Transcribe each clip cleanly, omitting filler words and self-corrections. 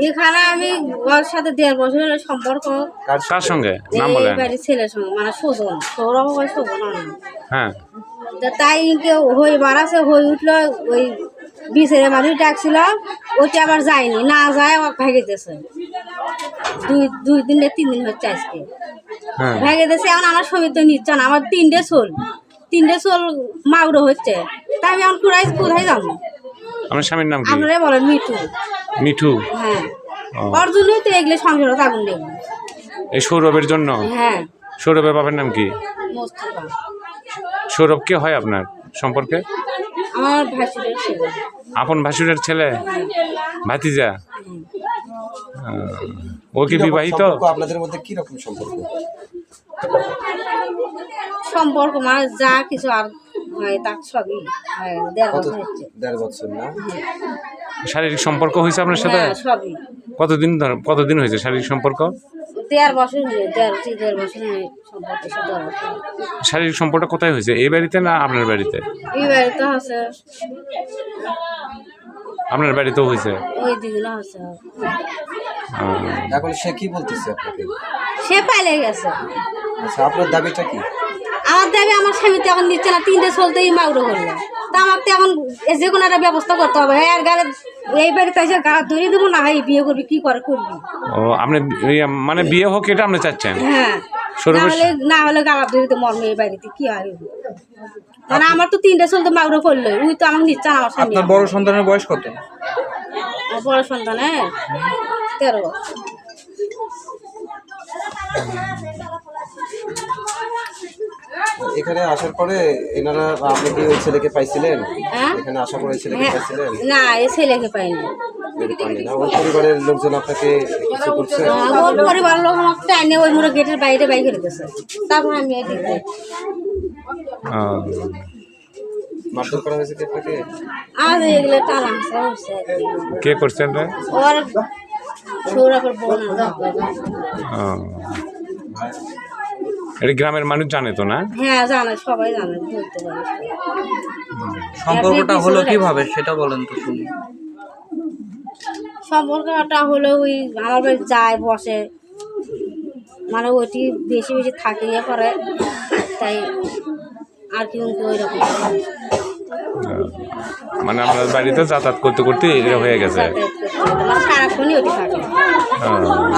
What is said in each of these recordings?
এখানে আমি ওর সাথে 1.5 বছরের সম্পর্ক। কার সঙ্গে নাম বলেন? বাড়ির ছেলের সঙ্গে, মানে সুজন, সৌরভ হয় সুজন। হ্যাঁ, তাই কেউ হই বাড়াছে, হই উঠলো, ওই বিছেরে মানুষ ডাকছিল, ওইটা আবার যায়নি, না যায় আমার ভেঙে দিয়েছে। 2 দিন 3 দিন হচ্ছে আজকে ভেঙে দিয়েছে। এখন আমার সমিত নিচ্ছে না, আমার 3টে সোল মাগুরো হচ্ছে। তাই আমি এখন কোথায় যাবো? আমার স্বামীর নাম কি? আপনারা বলেন মিঠু। মিঠু? হ্যাঁ, ওর জন্যই তো এগুলো সংসারত আগুন লেগে। এই সৌরভের জন্য? হ্যাঁ। সৌরভের বাবার নাম কি? মোস্তফা। সৌরভ কে হয় আপনার সম্পর্কে? আমার ভাসুরের ছেলে। আপন ভাসুরের ছেলে? ভাতিজা? ও কি বিবাহিত? আপনাদের মধ্যে কি রকম সম্পর্ক? সম্পর্ক মানে যা কিছু আর হয় তা সবই হয়। 1.5 বছর হচ্ছে। 1.5 বছর না? শারীরিক সম্পর্ক হয়েছে আপনার সাথে? হ্যাঁ, সবই। কতদিন হয়েছে শারীরিক সম্পর্ক? 1.5 বছর হয়ে, 1.5 বছর হয়ে সম্পর্ক। শারীরিক সম্পর্ক কোথায় হয়েছে? এই বাড়িতে না আপনার বাড়িতে? এই বাড়িতে আছে। আপনার বাড়িতেও হয়েছে? ওই দিগুলো আছে। এখন সে কি বলতেছে আপনাকে? সে পাইলে গেছে। আচ্ছা, আপনার দাবিটা কি? আমার দাবি, আমার স্বামী তো এখন নিচ্ছে না, 3টে চলতেই মাগুরো করলো। তা আমার তো এখন যে কোনো একটা ব্যবস্থা করতে হবে। হ্যাঁ, আর গাড়ি এই বাড়িতে এসে গাড়ি ধরিয়ে দেবো না, এই বিয়ে করবি, কি করে করবি? ও, আপনি মানে বিয়ে হোক এটা আপনি চাচ্ছেন? হ্যাঁ, না হলে গালা ধরিতে মর্মে এই বাড়িতে কি হয়? মানে আমার তো 3টে চলতে মাগুরো করলো, ওই তো আমাকে নিচ্ছে না আমার স্বামী। আপনার বড় সন্তানের বয়স কত? বড় সন্তানের 13 বছর। এখানে আসার পরে এনারা, আপনি কি ওই ছেলেকে পাইছিলেন? হ্যাঁ? এখানে আসার পরে ছেলেকে পাইছিলেন? না, এই ছেলেকে পাইনি। পাননি না? ওর পরিবারের লোকজন আপনাকে কিছু করছে? ওর পরিবার লোক আমাকে টাইনে ওই মোড়ে গেটের বাইরে বাইরে করে দিয়েছে। তারপর আমি এদিকে মারধর করা হয়েছে কি আপনাকে? আজ এগুলো টানা হচ্ছে। কে করছেন রে? ওর সৌরভের বোন। এটা গ্রামের মানুষ জানে তো না? হ্যাঁ, জানে, সবাই জানে, বলতে পারে। সম্পর্কটা হলো কিভাবে সেটা বলেন তো শুনি। সম্পর্কটা হলো ওই আমার বাড়ি যায় বসে, মানে ওইটি বেশি বেশি থাকে ইয়ে করে, তাই আর কি ওই রকম। মানে আপনার বাড়িতে যাতায়াত করতে করতে এটা হয়ে গেছে? মানে সারাক্ষণই ওটি থাকে।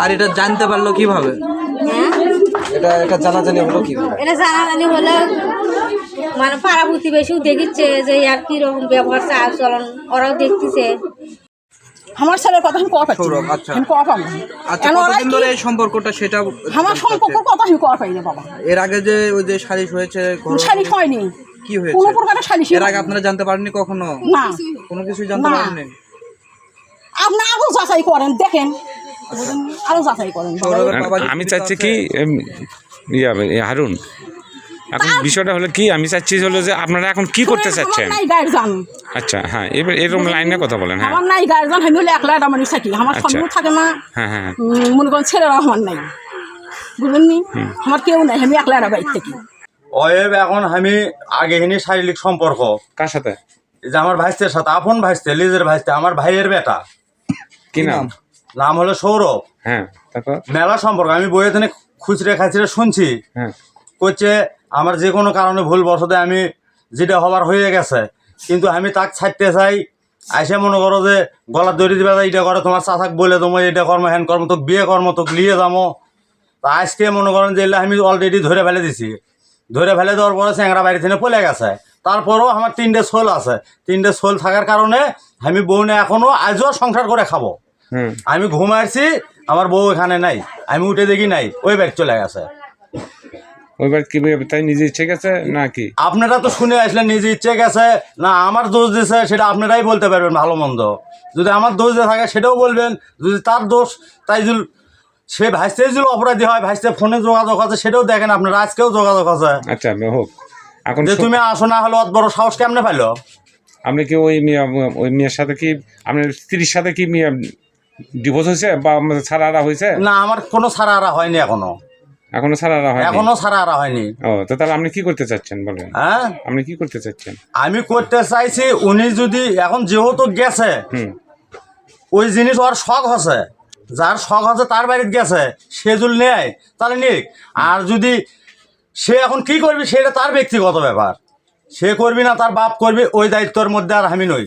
আর এটা জানতে পারলো কিভাবে? হ্যাঁ, এটা জানাজানি হলো কিভাবে? এটা জানাজানি হলে মানে পাড়া প্রতিবেশীও দেখিচ্ছে যে আর কি রকম ব্যবহার চাল চলন, ওরাও দেখতেছে। আমার ছেলের কথা আমি কওয়া পাচ্ছি সৌরভ, না। আচ্ছা। আমি কওয়া পাবো না। আচ্ছা, কেন ওরা কতদিন কি- ধরে এই সম্পর্কটা সেটা আমার সম্পর্ক কথা আমি কওয়া পাই না বাবা। এর আগে যে ওই যে সালিশ হয়েছে ঘরোয়া- সালিশ হয়নি, কি হয়েছে? কোনো প্রকারের সালিশ এর আগে আপনারা জানতে পারেননি কখনো? না। কোনো কিছুই জানতে না। পারেননি? আপনি আরো যাচাই করেন, দেখেন, আরো যাচাই করেন। সৌরভের বাবা আমি চাচ্ছি কি হারুন, এখন বিষয়টা হলো কি, আমি চাচ্ছি হলো যে আপনারা এখন কি করতে চাচ্ছেন? আমার নাই গার্জিয়ান, আচ্ছা, হ্যাঁ, এবার এরকম লাইনে কথা বলেন। হ্যাঁ, আমার নাই গার্জিয়ান, আমি হলে একলা মানুষ থাকি, আমার আচ্ছা। স্বামীও থাকে না। হ্যাঁ, হ্যাঁ, মনে করেন ছেলেরা আমার নাই, বুঝলেন নি? আমার কেউ নাই, আমি একলা বাইর থাকি। অয়েব এখন আমি আগে হিনি শারীরিক সম্পর্ক কার সাথে? এই যে আমার ভাইস্তের সাথে, আপন ভাইস্তে, লিজের ভাইস্তে, আমার ভাইয়ের বেটা, কি নাম? নাম হলো সৌরভ। হ্যাঁ, তারপর? মেলা সম্পর্ক। আমি বইয়ে থেকে খুচরে খাচরে শুনছি, হ্যাঁ, করছে আমার যে কোনো কারণে ভুল বসতে আমি যেটা হবার হয়ে গেছে, কিন্তু আমি তাক ছাড়তে চাই। আইসে মনে করো যে গলা দড়ি দিবে, এইটা করে তোমার চাচাক বলে তোমার এটা কর্ম হ্যান কর্ম, তোকে বিয়ে কর্ম, তোকে নিয়ে যাবো। তা আজকে মনে করেন যে আমি অলরেডি ধরে ফেলে দিছি। ধরে ফেলে দেওয়ার পরে চ্যাংরা বাড়ি থেকে পলে গেছে। তারপরও আমার 3টে ছোল আছে। 3টে ছোল থাকার কারণে আমি বউ নিয়ে এখনো আজও সংসার করে খাবো। আমি ঘুমাইছি, আমার বউ এখানে নাই, আমি উঠে দেখি নাই, ওই ব্যাগ চলে গেছে। ওইবার কি তাই নিজে ইচ্ছে গেছে নাকি? আপনারা তো শুনে আসলেন নিজে ইচ্ছে গেছে না আমার দোষ দিয়েছে, সেটা আপনারাই বলতে পারবেন ভালো মন্দ। যদি আমার দোষ দিয়ে থাকে সেটাও বলবেন, যদি তার দোষ তাই যদি সে ভাইস্তে যদি অপরাধী হয়, ভাইস্তে ফোনে যোগাযোগ আছে সেটাও দেখেন আপনারা, আজকেও যোগাযোগ আছে। আচ্ছা, হোক। এখন যে তুমি আসো না হলে অত বড় সাহস কেমনে পাইলো? আপনি কি ওই মেয়ের সাথে কি, আপনার স্ত্রীর সাথে কি ডিভোর্স হয়েছে বা ছাড়ারা হয়েছে? না, আমার কোনো ছাড়া হয়নি এখনো। এখনো ছাড়ারা হয়? এখনো ছাড়া হয়নি। ও, তো তাহলে আপনি কি করতে চাচ্ছেন বলেন? হ্যাঁ, আপনি কি করতে চাচ্ছেন? আমি করতে চাইছি, উনি যদি এখন যেহেতু গেছে, ওই জিনিস ওর শখ আছে, যার শখ আছে তার বাড়িতে গেছে, সে যদি নেয় তাহলে নিক। আর যদি সে এখন কি করবি সেটা তার ব্যক্তিগত ব্যাপার, সে করবি না তার বাপ করবি, ওই দায়িত্বের মধ্যে আর আমি নই।